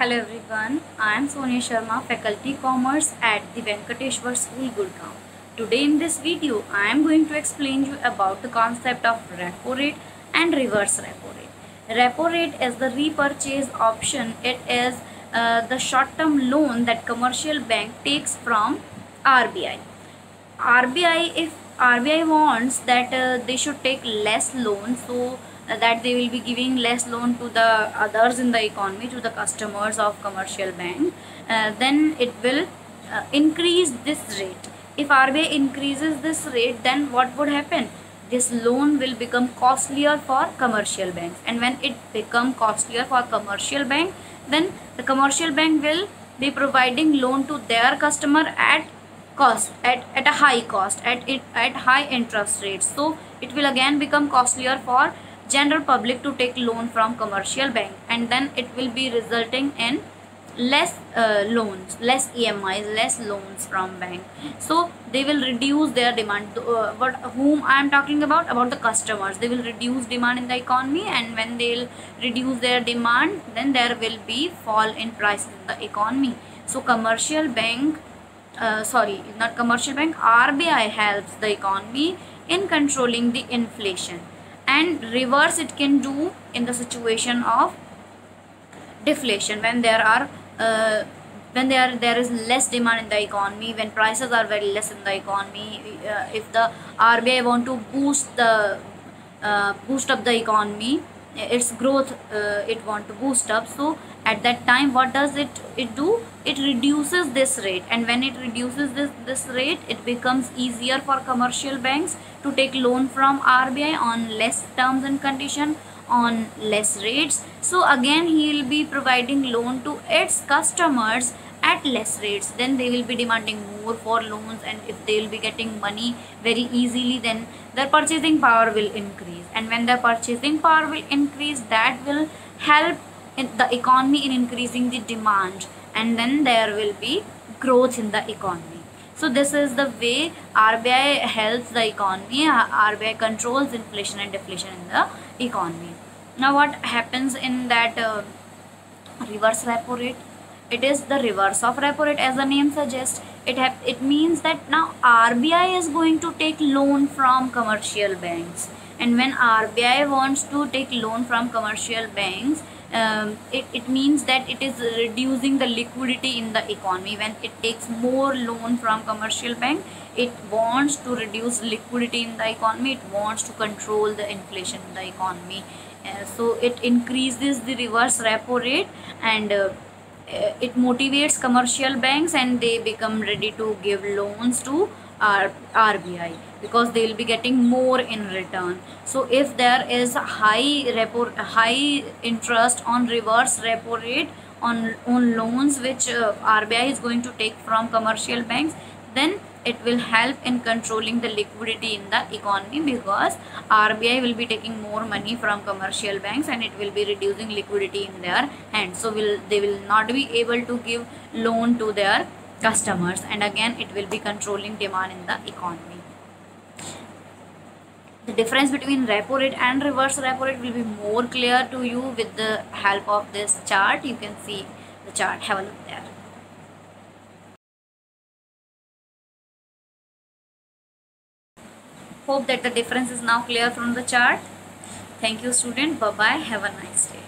Hello everyone, I am Sonia Sharma, Faculty Commerce at the Venkateshwar School, Gurgaon. Today in this video, I am going to explain you about the concept of repo rate and reverse repo rate. Repo rate is the repurchase option. It is the short-term loan that commercial bank takes from RBI. If RBI wants that they should take less loan, so that they will be giving less loan to the others in the economy, to the customers of commercial bank, then it will increase this rate. If RBI increases this rate, then what would happen? This loan will become costlier for commercial banks, and when it become costlier for commercial bank, then the commercial bank will be providing loan to their customer at a high cost, at high interest rates. So it will again become costlier for general public to take loan from commercial bank, and then it will be resulting in less loans, less EMIs, less loans from bank. So they will reduce their demand. But whom I am talking about the customers. They will reduce demand in the economy, and when they will reduce their demand, then there will be fall in prices in the economy. So commercial bank, not commercial bank, RBI helps the economy in controlling the inflation, and reverse it can do in the situation of deflation, when there is less demand in the economy, when prices are very less in the economy. If the RBI want to boost up the economy, its growth, it want to boost up, so at that time what does it do? It reduces this rate, and when it reduces this rate, it becomes easier for commercial banks to take loan from RBI on less terms and condition, on less rates. So again he will be providing loan to its customers at less rates. Then they will be demanding more for loans, and if they will be getting money very easily, then their purchasing power will increase, and when their purchasing power will increase, that will help in the economy in increasing the demand, and then there will be growth in the economy. So this is the way RBI helps the economy. RBI controls inflation and deflation in the economy. Now what happens in that reverse repo rate? It is the reverse of repo rate, as the name suggests. It means that now RBI is going to take loan from commercial banks, and when RBI wants to take loan from commercial banks, it means that it is reducing the liquidity in the economy. When it takes more loan from commercial bank, it wants to reduce liquidity in the economy, it wants to control the inflation in the economy. So it increases the reverse repo rate, and it motivates commercial banks, and they become ready to give loans to RBI, because they will be getting more in return. So if there is high interest on reverse repo rate on loans which RBI is going to take from commercial banks, then it will help in controlling the liquidity in the economy, because RBI will be taking more money from commercial banks, and it will be reducing liquidity in their hands. So they will not be able to give loan to their customers, and again it will be controlling demand in the economy. The difference between repo rate and reverse repo rate will be more clear to you with the help of this chart. You can see the chart, have a look there. Hope that the difference is now clear from the chart. Thank you student. Bye bye. Have a nice day.